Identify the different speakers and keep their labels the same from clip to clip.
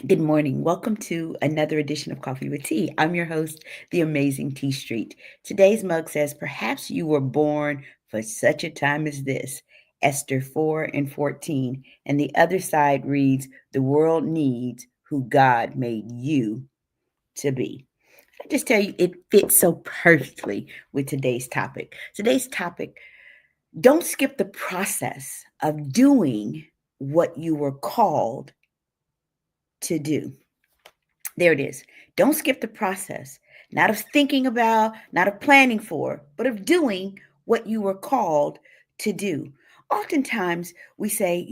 Speaker 1: Good morning. Welcome to another edition of Coffee with Tea. I'm your host, the amazing Tea Street. Today's mug says, "Perhaps you were born for such a time as this." Esther 4 and 14. And the other side reads, "The world needs who God made you to be." I just tell you, it fits so perfectly with today's topic. Today's topic: don't skip the process of doing what you were called to do. There it is. Don't skip the process, not of thinking about, not of planning for, but of doing what you were called to do. Oftentimes we say,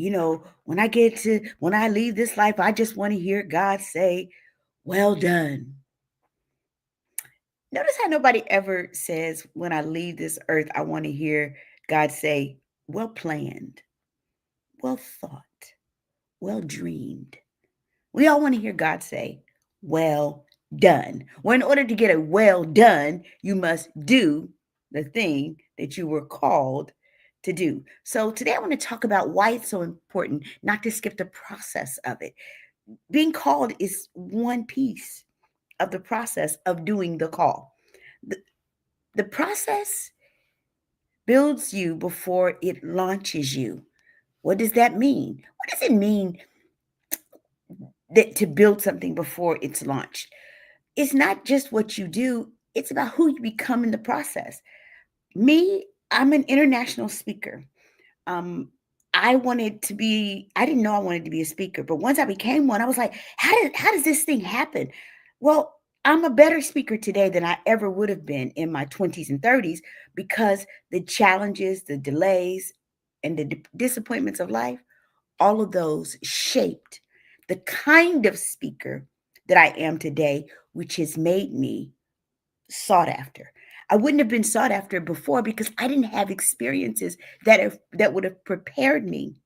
Speaker 1: when I leave this life, I just want to hear God say, "Well done." Notice how nobody ever says, "When I leave this earth, I want to hear God say, well planned, well thought, well dreamed." We all want to hear God say, "well done." Well, in order to get a well done, you must do the thing that you were called to do. So today I want to talk about why it's so important not to skip the process of it. Being called is one piece of the process of doing the call. The, the process builds you before it launches you. What does that mean? What does it mean that to build something before it's launched? It's not just what you do, it's about who you become in the process. Me, I'm an international speaker. Um, I didn't know I wanted to be a speaker, but once I became one, I was like, how does this thing happen? Well, I'm a better speaker today than I ever would have been in my 20s and 30s because the challenges, the delays, and the disappointments of life, all of those shaped the kind of speaker that I am today, which has made me sought after. I wouldn't have been sought after before because I didn't have experiences that would have prepared me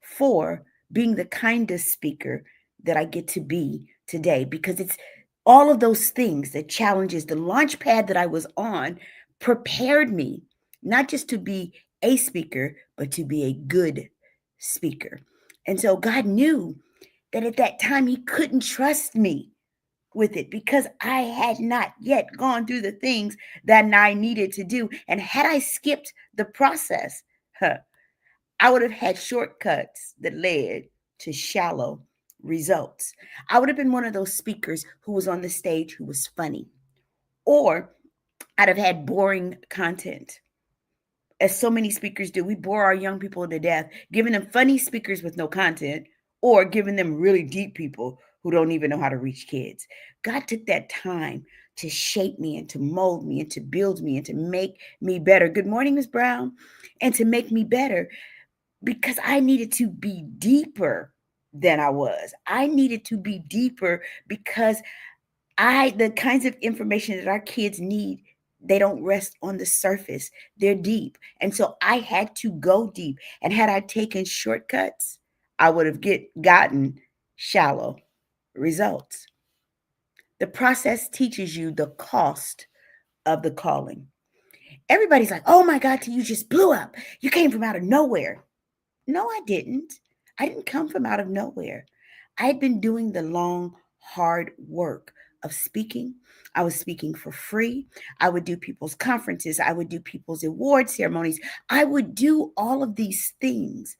Speaker 1: for being the kind of speaker that I get to be today. Because it's all of those things, the challenges, the launch pad that I was on prepared me not just to be a speaker, but to be a good speaker. And so God knew that at that time He couldn't trust me with it because I had not yet gone through the things that I needed to do. And had I skipped the process, I would have had shortcuts that led to shallow results. I would have been one of those speakers who was on the stage who was funny, or I'd have had boring content. As so many speakers do, we bore our young people to death, giving them funny speakers with no content, or giving them really deep people who don't even know how to reach kids. God took that time to shape me and to mold me and to build me and to make me better. Good morning, Ms. Brown. And to make me better because I needed to be deeper than I was. I needed to be deeper because the kinds of information that our kids need, they don't rest on the surface. They're deep. And so I had to go deep. And had I taken shortcuts, I would have gotten shallow results. The process teaches you the cost of the calling. Everybody's like, "Oh my God, you just blew up. You came from out of nowhere." No, I didn't. I didn't come from out of nowhere. I had been doing the long, hard work of speaking. I was speaking for free. I would do people's conferences. I would do people's award ceremonies. I would do all of these things.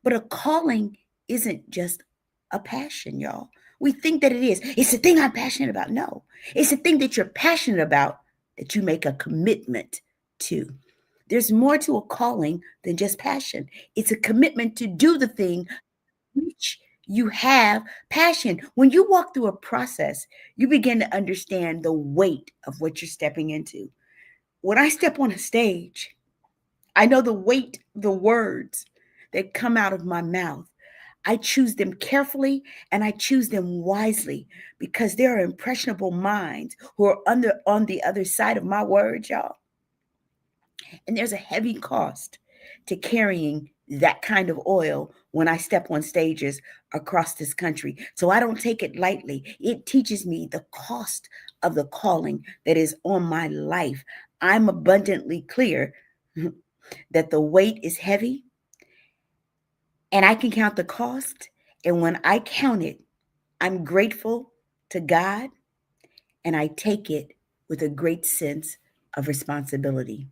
Speaker 1: But a calling isn't just a passion, y'all. We think that it is. It's the thing I'm passionate about. No, it's the thing that you're passionate about that you make a commitment to. There's more to a calling than just passion. It's a commitment to do the thing which you have passion. When you walk through a process, you begin to understand the weight of what you're stepping into. When I step on a stage, I know the weight, the words that come out of my mouth. I choose them carefully and I choose them wisely because there are impressionable minds who are on the other side of my words, y'all. And there's a heavy cost to carrying that kind of oil when I step on stages across this country. So I don't take it lightly. It teaches me the cost of the calling that is on my life. I'm abundantly clear that the weight is heavy and I can count the cost. And when I count it, I'm grateful to God, and I take it with a great sense of responsibility.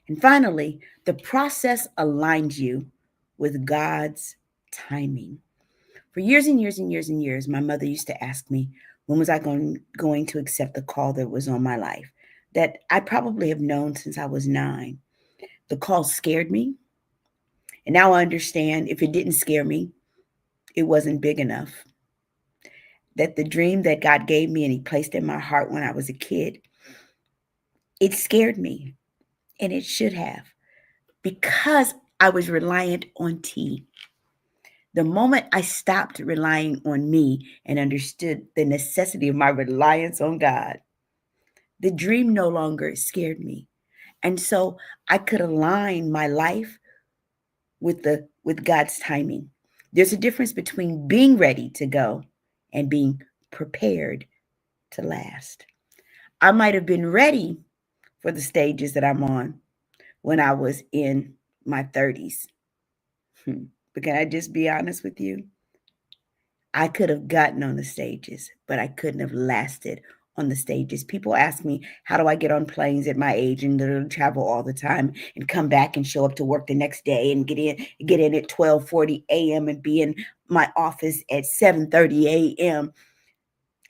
Speaker 1: And finally, the process aligns you with God's timing. For years and years and years and years, my mother used to ask me, when was I going to accept the call that was on my life? That I probably have known since I was 9. The call scared me. And now I understand if it didn't scare me, it wasn't big enough. That the dream that God gave me and He placed in my heart when I was a kid, it scared me. And it should have, because I was reliant on T. The moment I stopped relying on me and understood the necessity of my reliance on God, the dream no longer scared me. And so I could align my life with God's timing. There's a difference between being ready to go and being prepared to last. I might have been ready for the stages that I'm on when I was in my 30s. But can I just be honest with you? I could have gotten on the stages, but I couldn't have lasted on the stages. People ask me, how do I get on planes at my age and literally travel all the time and come back and show up to work the next day and get in at 12:40 a.m. and be in my office at 7:30 a.m.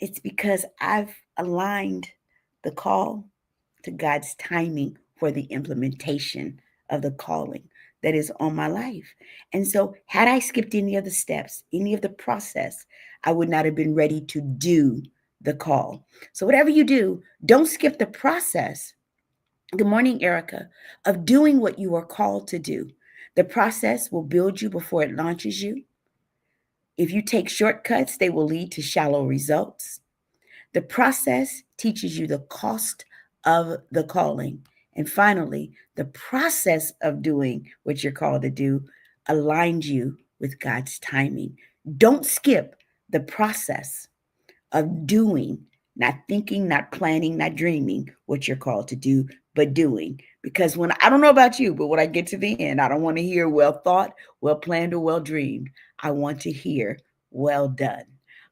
Speaker 1: It's because I've aligned the call to God's timing for the implementation of the calling that is on my life. And so, had I skipped any of the steps, any of the process, I would not have been ready to do the call. So, whatever you do, don't skip the process. Good morning, Erica, of doing what you are called to do. The process will build you before it launches you. If you take shortcuts, they will lead to shallow results. The process teaches you the cost of the calling. And finally, the process of doing what you're called to do aligns you with God's timing. Don't skip the process of doing, not thinking, not planning, not dreaming what you're called to do, but doing. Because when I don't know about you, but when I get to the end, I don't want to hear well thought, well planned, or well dreamed. I want to hear well done.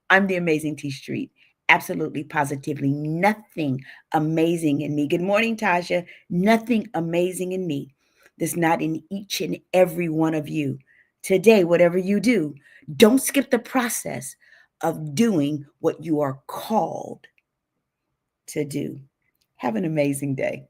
Speaker 1: I'm the amazing T Street. Absolutely, positively, nothing amazing in me. Good morning, Tasha. Nothing amazing in me that's not in each and every one of you. Today, whatever you do, don't skip the process of doing what you are called to do. Have an amazing day.